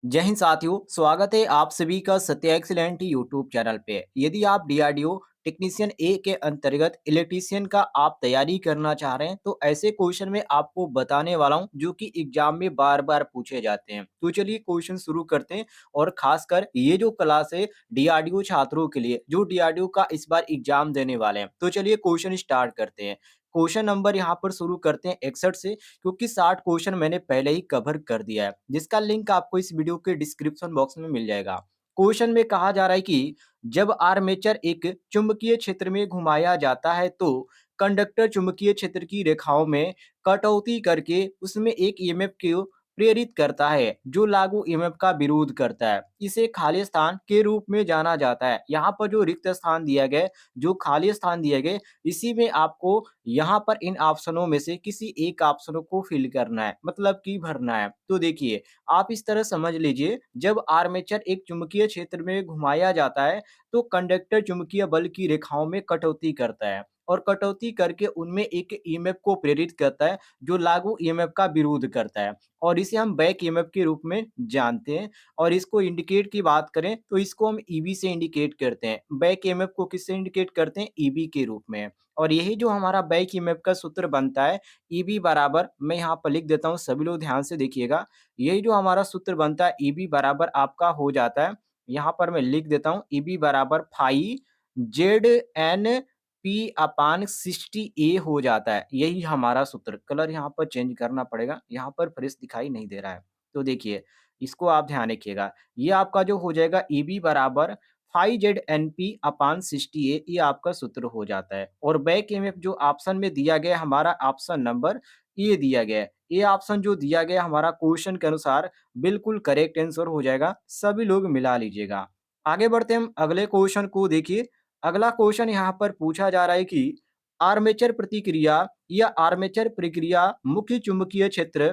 जय हिंद साथियों, स्वागत है आप सभी का सत्य एक्सीलेंट यूट्यूब चैनल पे। यदि आप डीआरडीओ टेक्नीशियन ए के अंतर्गत इलेक्ट्रीशियन का आप तैयारी करना चाह रहे हैं तो ऐसे क्वेश्चन में आपको बताने वाला हूं जो कि एग्जाम में बार बार पूछे जाते हैं। तो चलिए क्वेश्चन शुरू करते हैं। और खासकर ये जो क्लास है डीआरडीओ छात्रों के लिए जो डीआरडीओ का इस बार एग्जाम देने वाले हैं। तो चलिए क्वेश्चन स्टार्ट करते हैं। क्वेश्चन नंबर यहाँ पर शुरू करते हैं 61 से, क्योंकि 60 क्वेश्चन मैंने पहले ही कवर कर दिया है, जिसका लिंक आपको इस वीडियो के डिस्क्रिप्शन बॉक्स में मिल जाएगा। क्वेश्चन में कहा जा रहा है कि जब आर्मेचर एक चुंबकीय क्षेत्र में घुमाया जाता है तो कंडक्टर चुंबकीय क्षेत्र की रेखाओं में कटौती करके उसमें एक ईएमएफ को प्रेरित करता है जो लागू ईएमएफ का विरोध करता है। इसे खाली स्थान के रूप में जाना जाता है। यहाँ पर जो रिक्त स्थान दिया गया, जो खाली स्थान दिए गए, इसी में आपको यहाँ पर इन ऑप्शनों में से किसी एक ऑप्शनों को फिल करना है, मतलब कि भरना है। तो देखिए, आप इस तरह समझ लीजिए, जब आर्मेचर एक चुंबकीय क्षेत्र में घुमाया जाता है तो कंडक्टर चुंबकीय बल की रेखाओं में कटौती करता है और कटौती करके उनमें एक ईएमएफ को प्रेरित करता है जो लागू ईएमएफ का विरोध करता है, और इसे हम बैक ईएमएफ के रूप में जानते हैं। और इसको इंडिकेट की बात करें तो इसको हम ईबी से इंडिकेट करते हैं। बैक ईएमएफ को किससे इंडिकेट करते हैं? ईबी के रूप में। और यही जो हमारा बैक ईएमएफ का सूत्र बनता है, ईबी बराबर, मैं यहाँ पर लिख देता हूँ, सभी लोग ध्यान से देखिएगा। यही जो हमारा सूत्र बनता है, ईबी बराबर आपका हो जाता है, यहाँ पर मैं लिख देता हूँ, ईबी बराबर phi Z N P upon 60 A हो जाता है। यही हमारा सूत्र। कलर यहाँ पर चेंज करना पड़ेगा, यहाँ पर फ्रेश दिखाई नहीं दे रहा है। तो देखिए, इसको आप ध्यान रखिएगा। ये आपका जो हो जाएगा, ईबी बराबर phi Z N P upon 60 A, ये आपका सूत्र हो जाता है। और बैक ईएमएफ जो ऑप्शन में दिया गया है, हमारा ऑप्शन नंबर ये दिया गया है। ये ऑप्शन जो दिया गया हमारा क्वेश्चन के अनुसार बिल्कुल करेक्ट आंसर हो जाएगा। सभी लोग मिला लीजिएगा। आगे बढ़ते हैं हम अगले क्वेश्चन को। देखिए, अगला क्वेश्चन यहाँ पर पूछा जा रहा है कि आर्मेचर प्रतिक्रिया या आर्मेचर प्रक्रिया मुख्य चुंबकीय क्षेत्र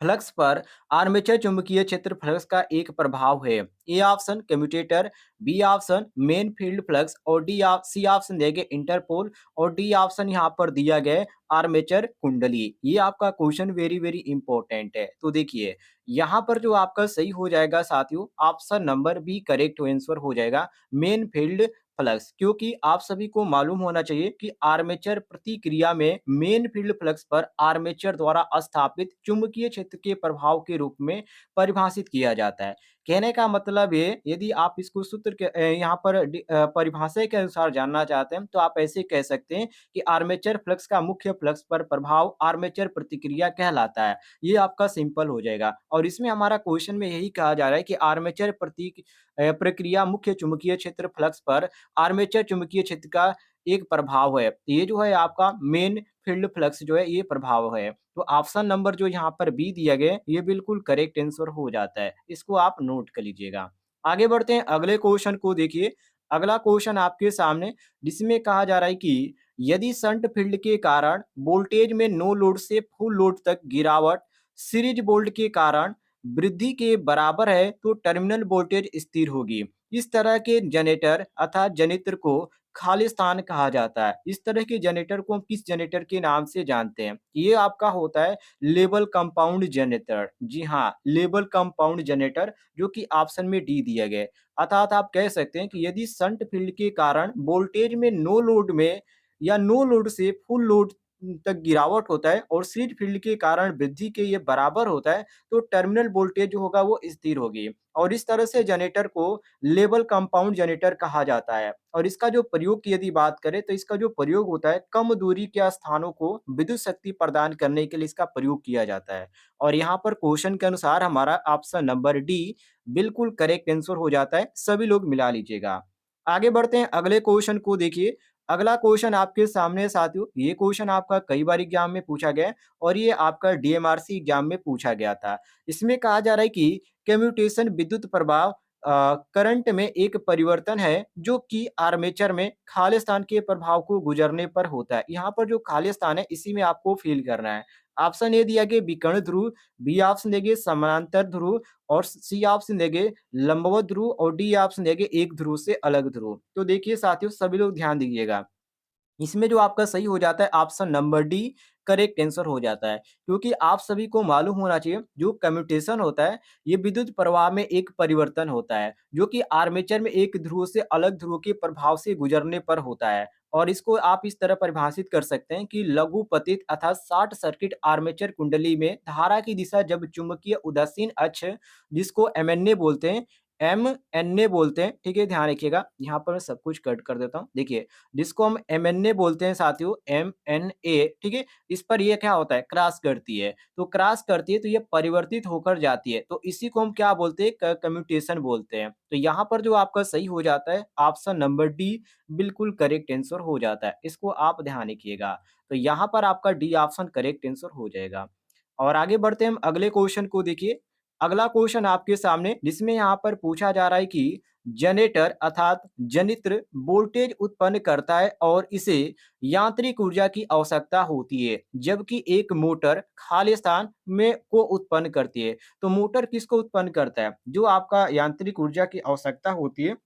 फ्लक्स पर आर्मेचर चुंबकीय क्षेत्र फ्लक्स का एक प्रभाव है। A option commutator, B option main field flux, और सी ऑप्शन देंगे इंटरपोल, और डी ऑप्शन यहाँ पर दिया गया है आर्मेचर कुंडली। ये आपका क्वेश्चन वेरी वेरी इंपॉर्टेंट है। तो देखिए, यहाँ पर जो आपका सही हो जाएगा साथियों, option number B correct answer हो जाएगा, मेन फील्ड फ्लक्स। क्योंकि आप सभी को मालूम होना चाहिए कि आर्मेचर प्रतिक्रिया में मेन फील्ड फ्लक्स पर आर्मेचर द्वारा स्थापित चुंबकीय क्षेत्र के प्रभाव के रूप में परिभाषित किया जाता है। कहने का मतलब ये, यदि आप इसको सूत्र के यहाँ पर परिभाषा के अनुसार जानना चाहते हैं तो आप ऐसे कह सकते हैं कि आर्मेचर फ्लक्स का मुख्य फ्लक्स पर प्रभाव आर्मेचर प्रतिक्रिया कहलाता है। ये आपका सिंपल हो जाएगा। और इसमें हमारा क्वेश्चन में यही कहा जा रहा है कि आर्मेचर प्रक्रिया मुख्य चुंबकीय क्षेत्र फ्लक्स पर आर्मेचर चुंबकीय क्षेत्र का एक प्रभाव है। ये जो है आपका मेन फील्ड फ्लक्स जो है, ये प्रभाव है। तो ऑप्शन नंबर जो यहाँ पर बी दिया गया है, ये बिल्कुल करेक्ट आंसर हो जाता है। इसको आप नोट कर लीजिएगा। आगे बढ़ते हैं अगले क्वेश्चन को। देखिए, अगला क्वेश्चन आपके सामने, जिसमें कहा जा रहा है कि यदि शंट फील्ड के कारण वोल्टेज में नो लोड से फुल लोड तक गिरावट सीरीज बोल्ट के कारण वृद्धि के बराबर है तो टर्मिनल वोल्टेज स्थिर होगी। इस तरह के जनरेटर अर्थात जनित्र को खालिस्तान कहा जाता है। इस तरह के जनरेटर को हम किस जनरेटर के नाम से जानते हैं? ये आपका होता है लेवल कंपाउंड जनरेटर। जी हाँ, लेवल कंपाउंड जनरेटर, जो कि ऑप्शन में डी दिया गया है। अर्थात आप कह सकते हैं कि यदि शंट फील्ड के कारण वोल्टेज में नो लोड में या नो लोड से फुल लोड तक गिरावट होता है और सीरीज फील्ड के कारण वृद्धि के ये बराबर होता है तो टर्मिनल वोल्टेज जो होगा वो स्थिर होगी। और इस तरह से जनरेटर को लेवल कंपाउंड जनरेटर कहा जाता है। और इसका जो प्रयोग की यदि बात करें तो इसका जो प्रयोग होता है, कम दूरी के स्थानों को विद्युत शक्ति प्रदान करने के लिए इसका प्रयोग किया जाता है। और यहाँ पर क्वेश्चन के अनुसार हमारा ऑप्शन नंबर डी बिल्कुल करेक्ट आंसर हो जाता है। सभी लोग मिला लीजिएगा। आगे बढ़ते हैं अगले क्वेश्चन को। देखिए, अगला क्वेश्चन आपके सामने है साथियों। ये क्वेश्चन आपका कई बार एग्जाम में पूछा गया है और ये आपका डीएमआरसी एग्जाम में पूछा गया था। इसमें कहा जा रहा है कि कम्यूटेशन विद्युत प्रवाह करंट में एक परिवर्तन है जो कि आर्मेचर में खाली स्थान के प्रभाव को गुजरने पर होता है। यहाँ पर जो खाली स्थान है इसी में आपको फिल करना है। ऑप्शन ए दिया गया विकर्ण ध्रुव, बी ऑप्शन देंगे समानांतर ध्रुव, और सी ऑप्शन देंगे लंबवत ध्रुव, और डी ऑप्शन देंगे एक ध्रुव से अलग ध्रुव। तो देखिए साथियों, सभी लोग ध्यान दीजिएगा। इसमें जो आपका सही हो जाता है option number D correct answer हो जाता है। क्योंकि आप सभी को मालूम होना चाहिए जो कम्यूटेशन होता है ये विद्युत प्रवाह में एक परिवर्तन होता है जो कि आर्मेचर में एक ध्रुव से अलग ध्रुव के प्रभाव से गुजरने पर होता है। और इसको आप इस तरह परिभाषित कर सकते हैं कि लघु पतित अर्थात शॉर्ट सर्किट आर्मेचर कुंडली में धारा की दिशा जब चुंबकीय उदासीन अक्ष जिसको एमएनए बोलते हैं, एमएनए बोलते हैं, ठीक है, ध्यान रखिएगा। यहाँ पर मैं सब कुछ कट कर देता हूँ। देखिए जिसको हम एमएनए बोलते हैं साथियों, एमएनए, ठीक है, इस पर ये क्या होता है क्रॉस करती है। तो क्रॉस करती है तो ये परिवर्तित होकर जाती है, तो इसी को हम क्या बोलते हैं कम्यूटेशन बोलते हैं। तो यहाँ पर जो आपका सही हो जाता है ऑप्शन नंबर डी बिल्कुल करेक्ट आंसर हो जाता है, इसको आप ध्यान रखिएगा। तो यहाँ पर आपका डी ऑप्शन करेक्ट आंसर हो जाएगा। और आगे बढ़ते हैं हम अगले क्वेश्चन को। देखिए अगला क्वेश्चन आपके सामने जिसमें यहाँ पर पूछा जा रहा है कि जनरेटर अर्थात जनित्र वोल्टेज उत्पन्न करता है और इसे यांत्रिक ऊर्जा की आवश्यकता होती है, जबकि एक मोटर खाली स्थान में को उत्पन्न करती है। तो मोटर किसको उत्पन्न करता है? जो आपका यांत्रिक ऊर्जा की आवश्यकता होती है,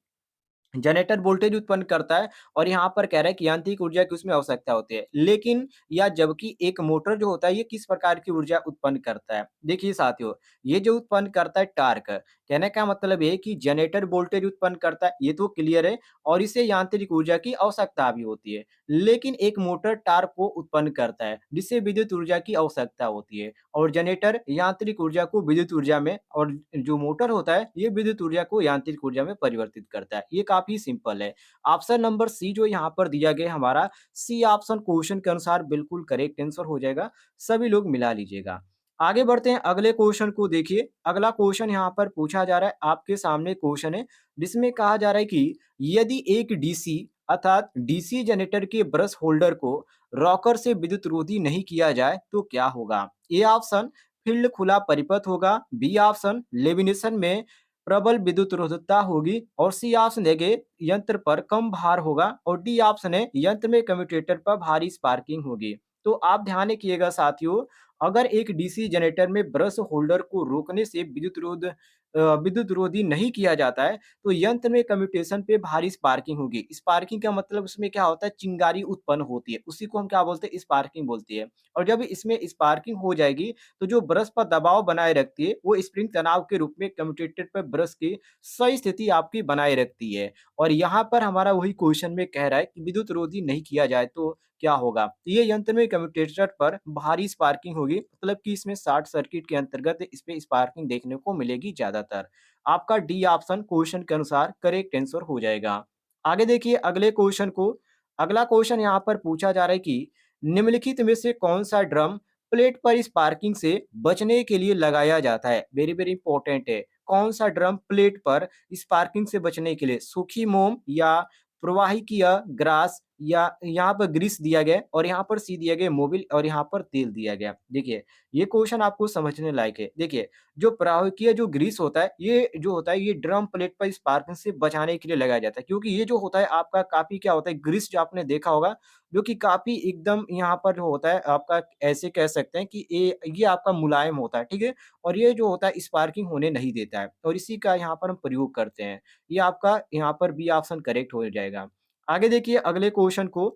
जनरेटर वोल्टेज उत्पन्न करता है और यहाँ पर कह रहा है कि यांत्रिक ऊर्जा की उसमें आवश्यकता होती है। लेकिन या जबकि एक मोटर जो होता है ये किस प्रकार की ऊर्जा उत्पन्न करता है? देखिए साथियों, ये जो उत्पन्न करता है टॉर्क, कहने का मतलब ये है कि जनरेटर वोल्टेज उत्पन्न करता है, ये तो क्लियर है, और इसे यांत्रिक ऊर्जा की आवश्यकता भी होती है। लेकिन एक मोटर टॉर्क को उत्पन्न करता है, जिससे विद्युत ऊर्जा की आवश्यकता होती है, और जनरेटर यांत्रिक ऊर्जा को विद्युत ऊर्जा में, और जो मोटर होता है ये विद्युत ऊर्जा को यांत्रिक ऊर्जा में परिवर्तित करता है। ये काफी सिंपल है। ऑप्शन नंबर सी जो यहाँ पर दिया गया है हमारा, सी ऑप्शन क्वेश्चन के अनुसार बिल्कुल करेक्ट आंसर हो जाएगा। सभी लोग मिला लीजिएगा। आगे बढ़ते हैं अगले क्वेश्चन को। देखिए अगला क्वेश्चन यहाँ पर पूछा जा रहा है, आपके सामने क्वेश्चन है जिसमें कहा जा रहा है कि यदि एक डीसी अर्थात डीसी जनरेटर के ब्रश होल्डर को रॉकर से विद्युत रोधी नहीं किया जाए तो क्या होगा? ए ऑप्शन फील्ड खुला परिपथ होगा, बी ऑप्शन लेमिनेशन में प्रबल विद्युत रोधकता होगी, और सी ऑप्शन है कि यंत्र पर कम भार होगा, और डी ऑप्शन है यंत्र में कम्यूटेटर पर भारी स्पार्किंग होगी। तो आप ध्यान रखिएगा साथियों, अगर एक डीसी जनरेटर में ब्रश होल्डर को रोकने से विद्युत रोधी नहीं किया जाता है तो यंत्र में कम्यूटेशन पे भारी स्पार्किंग होगी। स्पार्किंग का मतलब उसमें क्या होता है, चिंगारी उत्पन्न होती है, उसी को हम क्या बोलते हैं, स्पार्किंग बोलती है। और जब इसमें स्पार्किंग हो जाएगी तो जो ब्रश पर दबाव बनाए रखती है वो स्प्रिंग तनाव के रूप में कम्यूटेटर पर ब्रश की सही स्थिति आपकी बनाए रखती है। और यहाँ पर हमारा वही क्वेश्चन में कह रहा है कि विद्युत रोधी नहीं किया जाए तो क्या होगा? तो ये यंत्र में कम्यूटेटर पर भारी स्पार्किंग होगी, मतलब कि इसमें शॉर्ट सर्किट के अंतर्गत इस पे स्पार्किंग देखने को मिलेगी ज्यादातर। आपका डी ऑप्शन क्वेश्चन के अनुसार करेक्ट आंसर हो जाएगा। आगे देखिए अगले क्वेश्चन को। अगला क्वेश्चन यहाँ पर पूछा जा रहा है कि निम्नलिखित में से कौन सा ड्रम प्लेट पर स्पार्किंग से बचने के लिए लगाया जाता है? वेरी वेरी इंपॉर्टेंट है। कौन सा ड्रम प्लेट पर स्पार्किंग से बचने के लिए, सूखी मोम या प्रवाहिकीय ग्रास, या यहाँ पर ग्रीस दिया गया है, और यहाँ पर सी दिया गया है मोबिल, और यहाँ पर तेल दिया गया है। देखिए ये क्वेश्चन आपको समझने लायक है। देखिए जो प्रवाहिकीय जो ग्रीस होता है ये जो होता है ये ड्रम प्लेट पर स्पार्किंग से बचाने के लिए लगाया जाता है, क्योंकि ये जो होता है आपका काफी क्या होता है, ग्रीस जो आपने देखा होगा जो कि काफी एकदम यहाँ पर जो होता है आपका, ऐसे कह सकते हैं कि ये आपका मुलायम होता है, ठीक है, और ये जो होता है स्पार्किंग होने नहीं देता है, और इसी का यहाँ पर हम प्रयोग करते हैं। ये आपका यहाँ पर बी ऑप्शन करेक्ट हो जाएगा। आगे देखिए अगले क्वेश्चन को।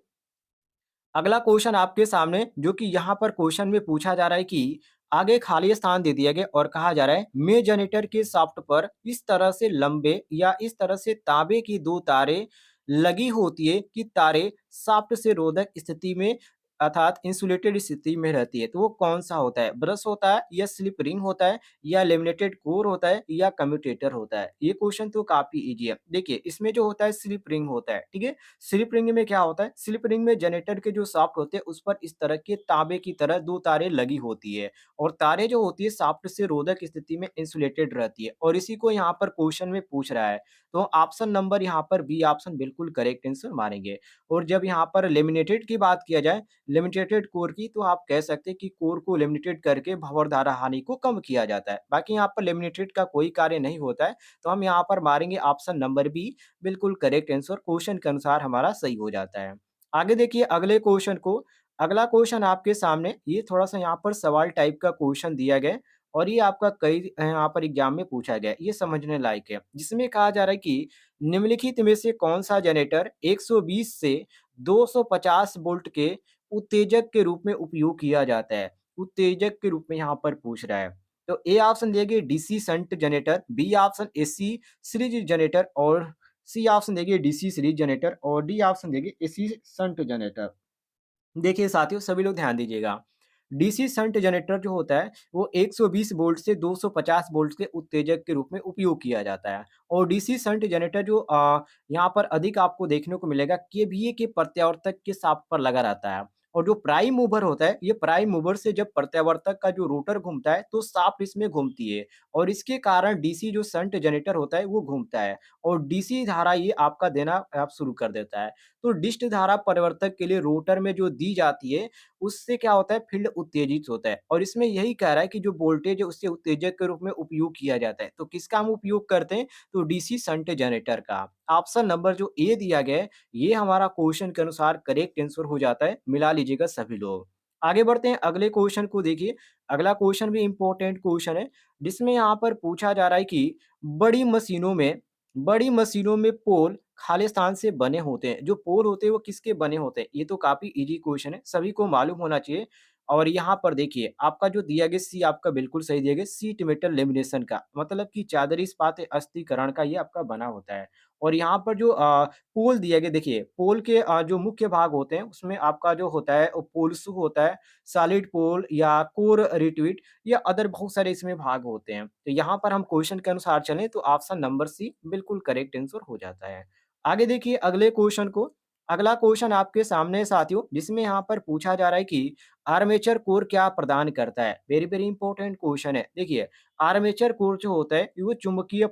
अगला क्वेश्चन आपके सामने जो कि यहाँ पर क्वेश्चन में पूछा जा रहा है कि आगे खाली स्थान दे दिया गया और कहा जा रहा है में जनरेटर के शाफ्ट पर इस तरह से लंबे या इस तरह से तांबे की दो तारें लगी होती है कि तारें शाफ्ट से रोधक स्थिति में अर्थात इंसुलेटेड स्थिति में रहती है। तो वो कौन सा होता है? ब्रश होता है, या स्लिप रिंग होता है, या लेमिनेटेड कोर होता है, या कम्यूटेटर होता है? ये क्वेश्चन तो काफी इजी है। देखिए इसमें जो होता है स्लिप रिंग होता है, ठीक है। स्लिप रिंग में क्या होता है, स्लिप रिंग में जनरेटर के जो शाफ्ट होते हैं उस पर इस तरह के तांबे की तरह दो तारें लगी होती है, और तारें जो होती है शाफ्ट से रोधक स्थिति में इंसुलेटेड रहती है, और इसी को यहाँ पर क्वेश्चन में पूछ रहा है। तो ऑप्शन नंबर यहाँ पर बी ऑप्शन बिल्कुल करेक्ट आंसर मानेंगे। और जब यहाँ पर लेमिनेटेड की बात किया जाए, लिमिटेड कोर की, तो आप कह सकते हैं कि कोर को लेमिनेटेड करके भंवर धारा हानि को कम किया जाता है। बाकी यहाँ पर लेमिनेटेड का कोई कार्य नहीं होता है, तो हम यहाँ पर मारेंगे ऑप्शन नंबर बी बिल्कुल करेक्ट आंसर, क्वेश्चन के अनुसार हमारा सही हो जाता है। आगे देखिए अगले क्वेश्चन को। अगला क्वेश्चन आपके सामने, ये थोड़ा सा यहाँ पर सवाल टाइप का क्वेश्चन दिया गया है, और ये आपका कई यहाँ पर एग्ज़ाम में पूछा गया है, ये समझने लायक है। जिसमें कहा जा रहा है कि निम्नलिखित में से कौन-सा जनरेटर 120 से 250 वोल्ट के उत्तेजक के रूप में उपयोग किया जाता है? उत्तेजक के रूप में यहाँ पर पूछ रहा है। तो ए ऑप्शन देखिए DC shunt generator, B option AC series generator और सी ऑप्शन देखिए डीसी सीरीज जनरेटर और डी ऑप्शन देखिए एसी शंट जनरेटर। देखिए साथियों सभी लोग ध्यान दीजिएगा। डीसी शंट जनरेटर जो होता है वो 120 वोल्ट से 250 वोल्ट के उत्तेजक के रूप में उपयोग किया जाता है और डीसी शंट जनरेटर जो यहाँ पर अधिक आपको देखने को मिलेगा केवीए के प्रत्यावर्तक के शाफ्ट पर लगा रहता है और जो प्राइम मूवर होता है ये प्राइम मूवर से जब प्रत्यावर्तक का जो रोटर घूमता है तो शाफ्ट इसमें घूमती है और इसके कारण डीसी जो शंट जनरेटर होता है वो घूमता है और डीसी धारा ये आपका देना आप शुरू कर देता है। तो डिस्ट धारा परिवर्तक के लिए रोटर में जो दी जाती है उससे क्या होता है फील्ड उत्तेजित होता है और इसमें यही कह रहा है कि जो वोल्टेज है उससे उत्तेजक के रूप में उपयोग किया जाता है। तो किसका हम उपयोग करते हैं? तो डीसी शंट जनरेटर का। ऑप्शन नंबर जो ए दिया गया है ये हमारा क्वेश्चन के अनुसार करेक्ट आंसर हो जाता है। मिला लीजिएगा सभी लोग। आगे बढ़ते हैं अगले क्वेश्चन को देखिए। अगला क्वेश्चन भी इम्पोर्टेंट क्वेश्चन है जिसमें यहाँ पर पूछा जा रहा है कि बड़ी मशीनों में बड़ी मशीनों में पोल खालिस्तान से बने होते हैं। जो पोल होते हैं वो किसके बने होते हैं? ये तो काफ़ी ईज़ी क्वेश्चन है, सभी को मालूम होना चाहिए। और यहाँ पर देखिए आपका जो दिया गया सी आपका बिल्कुल सही दिया गया शीट मेटल लेमिनेशन का मतलब कि चादरी इस्पात अस्थिकरण का ये आपका बना होता है। और यहाँ पर जो पोल दिया गया देखिए पोल के जो मुख्य भाग होते हैं उसमें आपका जो होता है वो पोल्स होता है, सॉलिड पोल या कोर रिट्वीट या अदर बहुत सारे इसमें भाग होते हैं। तो यहाँ पर हम क्वेश्चन के अनुसार चलें तो ऑप्शन नंबर सी बिल्कुल करेक्ट आंसर हो जाता है। आगे देखिए अगले क्वेश्चन को। अगला क्वेश्चन आपके सामने है साथियों जिसमें यहाँ पर पूछा जा रहा है कि आर्मेचर कोर क्या प्रदान करता है? वेरी वेरी इंपॉर्टेंट क्वेश्चन है। देखिए आर्मेचर कोर जो होता है वो चुंबकीय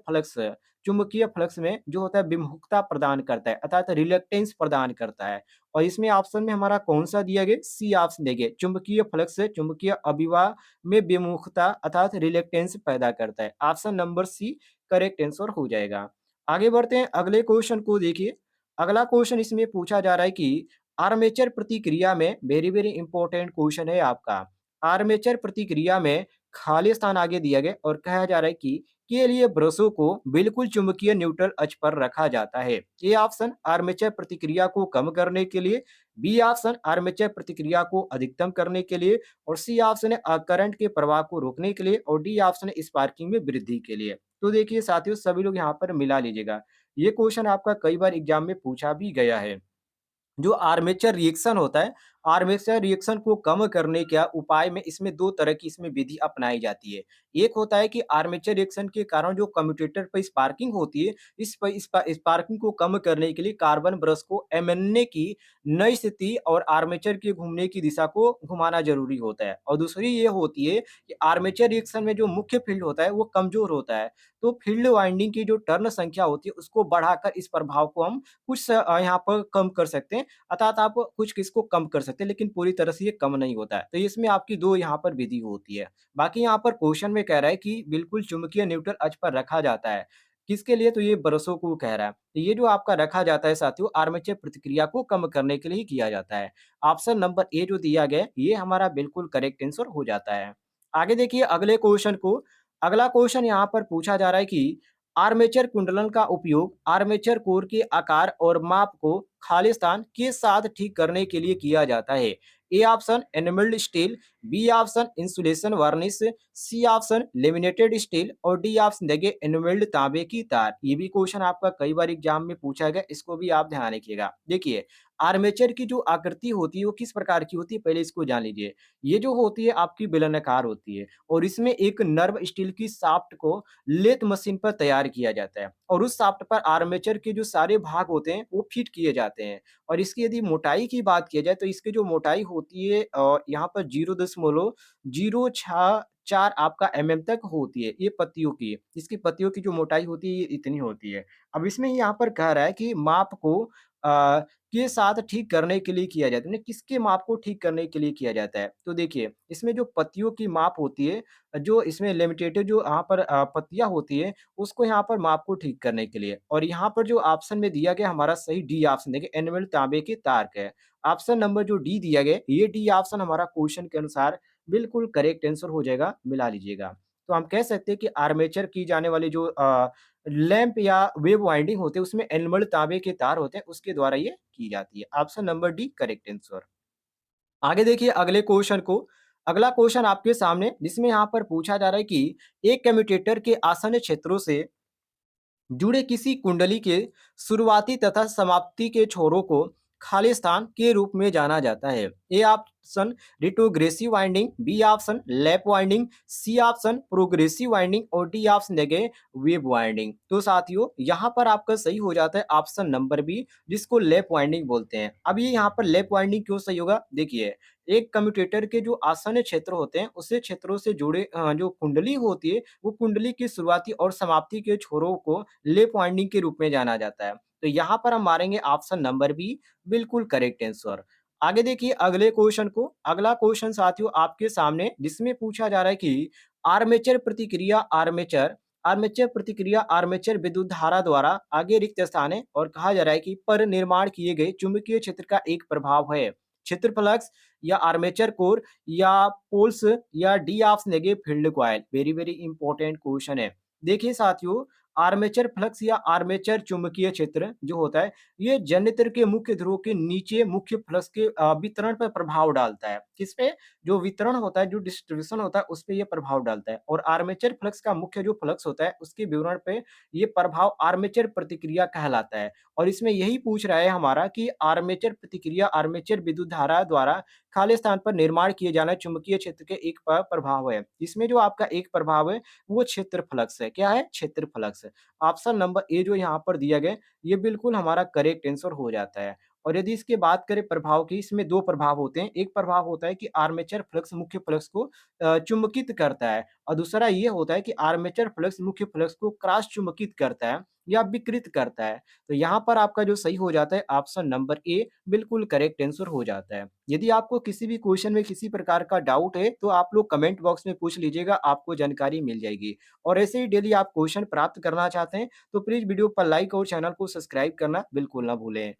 फ्लक्स में जो होता है विमुखता प्रदान करता है अर्थात रिलक्टेंस प्रदान करता है। और इसमें ऑप्शन में हमारा कौन-सा दिया गया? सी ऑप्शन देखिए चुंबकीय फ्लक्स से चुंबकीय अभिवाह में विमुखता अर्थात रिलक्टेंस पैदा करता है। Option number C correct answer हो जाएगा। आगे बढ़ते हैं अगले क्वेश्चन को देखिए। अगला क्वेश्चन इसमें पूछा जा रहा है कि आर्मेचर प्रतिक्रिया में वेरी वेरी इंपॉर्टेंट क्वेश्चन है आपका। आर्मेचर प्रतिक्रिया में खाली स्थान आगे दिया गया और कहा जा रहा है कि के लिए ब्रशों को बिल्कुल चुंबकीय न्यूट्रल अक्ष पर रखा जाता है। ए ऑप्शन आर्मेचर प्रतिक्रिया को कम करने के लिए, बी ऑप्शन आर्मेचर प्रतिक्रिया को अधिकतम करने के लिए और सी ऑप्शन है करंट के प्रवाह को रोकने के लिए और डी ऑप्शन है स्पार्किंग में वृद्धि के लिए। तो देखिए साथियों सभी लोग यहाँ पर मिला लीजिएगा। ये क्वेश्चन आपका कई बार एग्जाम में पूछा भी गया है। जो आर्मेचर रिएक्शन होता है, आर्मेचर रिएक्शन को कम करने का उपाय में इसमें 2 तरह की इसमें विधि अपनाई जाती है। एक होता है कि आर्मेचर रिएक्शन के कारण जो कम्यूटेटर पे स्पार्किंग होती है, इस स्पार्किंग को कम करने के लिए कार्बन ब्रश को एमएनए की नई स्थिति और आर्मेचर के घूमने की दिशा को घुमाना ज़रूरी होता है। और दूसरी ये होती है कि आर्मेचर रिएक्शन में जो मुख्य फ़ील्ड होता है, वो कमज़ोर होता है। तो फ़ील्ड वाइंडिंग की जो टर्न संख्या होती है, उसको बढ़ाकर इस प्रभाव को हम कुछ यहाँ पर कम कर सकते हैं। अर्थात आप कुछ किसको कम कर सकते हैं, लेकिन पूरी तरह से ये कम नहीं होता है। तो इसमें आपकी 2 यहाँ पर विधि होती है। बाकी यहाँ पर क्वेश्चन में कह रहा है कि बिल्कुल चुंबकीय न्यूट्रल अक्ष पर रखा जाता है। किसके लिए? तो ये ब्रशों को कह रहा है। तो ये जो आपका रखा जाता है साथियों आर्मेचर प्रतिक्रिया को कम करने के लिए ही किया जाता है। ऑप्शन नंबर ए जो दिया गया है, ये हमारा बिल्कुल करेक्ट आंसर हो जाता है। आगे देखिए अगले क्वेश्चन को। अगला क्वेश्चन यहाँ पर पूछा जा रहा है कि आर्मेचर कुंडलन का उपयोग आर्मेचर कोर के आकार और माप को खालिस्तान के साथ ठीक करने के लिए किया जाता है। A option enamelled steel, B option insulation varnish, C option laminated steel और डी ऑप्शन देखिए एनिमल्ड तांबे की तार। ये भी क्वेश्चन आपका कई बार एग्जाम में पूछा गया, इसको भी आप ध्यान रखिएगा। देखिए आर्मेचर की जो आकृति होती है वो किस प्रकार की होती है पहले इसको जान लीजिए। ये जो होती है आपकी बेलनाकार होती है और इसमें एक नर्व स्टील की शाफ्ट को लेथ मशीन पर तैयार किया जाता है और उस शाफ्ट पर आर्मेचर के जो सारे भाग होते हैं वो फिट किए जाते हैं। और इसकी यदि मोटाई की बात की जाए तो इसकी जो मोटाई होती है यहाँ पर 0.064 आपका तक होती है ये पत्तियों की। इसकी पत्तियों की जो मोटाई होती है ये इतनी होती है। अब इसमें यहाँ पर कह रहा है कि माप को के साथ ठीक करने के लिए किया जाता है। यानी किसके माप को ठीक करने के लिए किया जाता है? तो देखिए इसमें जो पत्तियों की माप होती है जो इसमें लिमिटेड जो यहाँ पर पत्तियाँ होती है, उसको यहाँ पर माप को ठीक करने के लिए और यहाँ पर जो ऑप्शन में दिया गया हमारा सही डी ऑप्शन देखिए एनिमल तांबे के तार का है। ऑप्शन नंबर जो डी दिया गया है, ये डी ऑप्शन हमारा क्वेश्चन के अनुसार बिल्कुल करेक्ट आंसर हो जाएगा, मिला लीजिएगा। तो हम कह सकते हैं कि आर्मेचर की जाने वाली जो लैंप या वेव वाइंडिंग होते हैं, उसमें एनमल्ड तांबे के तार होते हैं, उसके द्वारा ये की जाती है। Option number D correct answer. आगे देखिए अगले क्वेश्चन को। अगला क्वेश्चन आपके सामने जिसमें यहाँ पर पूछा जा रहा है कि एक कम्यूटेटर के आसन्न क्षेत्रों से जुड़े किसी कुंडली के शुरुआती तथा समाप्ति के छोरों को खाली स्थान के रूप में जाना जाता है। A option retrogressive winding, B option lap winding, C option progressive winding और डी ऑप्शन देंगे वेव वाइंडिंग। तो साथियों यहाँ पर आपका सही हो जाता है ऑप्शन नंबर बी, जिसको लैप वाइंडिंग बोलते हैं। अब ये यहाँ पर लैप वाइंडिंग क्यों सही होगा, देखिए एक कम्यूटेटर के जो आसन्न क्षेत्र होते हैं, उसे क्षेत्रों से जुड़े जो कुंडली होती है, वो कुंडली की शुरुआती और समाप्ति के छोरों को लेप वाइंडिंग के रूप में जाना जाता है। तो यहाँ पर हम मारेंगे ऑप्शन नंबर बी, बिल्कुल करेक्ट आंसर। आगे देखिए अगले क्वेश्चन को। अगला क्वेश्चन साथियों आपके सामने जिसमें पूछा जा रहा है कि आर्मेचर प्रतिक्रिया आर्मेचर आर्मेचर प्रतिक्रिया आर्मेचर विद्युत धारा द्वारा आगे रिक्त स्थान है और कहा जा रहा है कि पर निर्माण किए गए चुंबकीय क्षेत्र का एक प्रभाव है। क्षेत्र फ्लक्स या आर्मेचर कोर या पोल्स या डी ऑप्शन देंगे field coil. Very very important question है। देखिए साथियों आर्मेचर फ्लक्स या आर्मेचर चुंबकीय क्षेत्र जो होता है, ये जनरेटर के मुख्य ध्रुव के नीचे मुख्य फ्लक्स के वितरण पर प्रभाव डालता है। किस पे? जो वितरण होता है, जो डिस्ट्रीब्यूशन होता है, उस पे ये प्रभाव डालता है। और आर्मेचर फ्लक्स का मुख्य जो फ्लक्स होता है, उसके विवरण पे ये प्रभाव आर्मेचर प्रतिक्रिया कहलाता है। और इसमें यही पूछ रहा है हमारा कि आर्मेचर प्रतिक्रिया आर्मेचर विद्युत धारा द्वारा खाली स्थान पर निर्माण किए जाना चुंबकीय क्षेत्र के एक प्रभाव है। इसमें जो आपका एक प्रभाव है, वो क्षेत्र फ्लक्स है। क्या है? क्षेत्र फ्लक्स है। ऑप्शन नंबर ए जो यहाँ पर दिया गया, ये बिल्कुल हमारा करेक्ट आंसर हो जाता है। और यदि इसकी बात करें प्रभाव की, इसमें 2 प्रभाव होते हैं। एक प्रभाव होता है कि आर्मेचर फ्लक्स मुख्य फ्लक्स को चुंबकित करता है और दूसरा ये होता है कि आर्मेचर फ्लक्स मुख्य फ्लक्स को क्रॉस चुंबकित करता है या विकृत करता है। तो यहाँ पर आपका जो सही हो जाता है ऑप्शन नंबर ए, बिल्कुल करेक्ट आंसर हो जाता है। यदि आपको किसी भी क्वेश्चन में किसी प्रकार का डाउट है, तो आप लोग कमेंट बॉक्स में पूछ लीजिएगा, आपको जानकारी मिल जाएगी। और ऐसे ही डेली आप क्वेश्चन प्राप्त करना चाहते हैं, तो प्लीज़ वीडियो पर लाइक और चैनल को सब्सक्राइब करना बिल्कुल ना भूलें।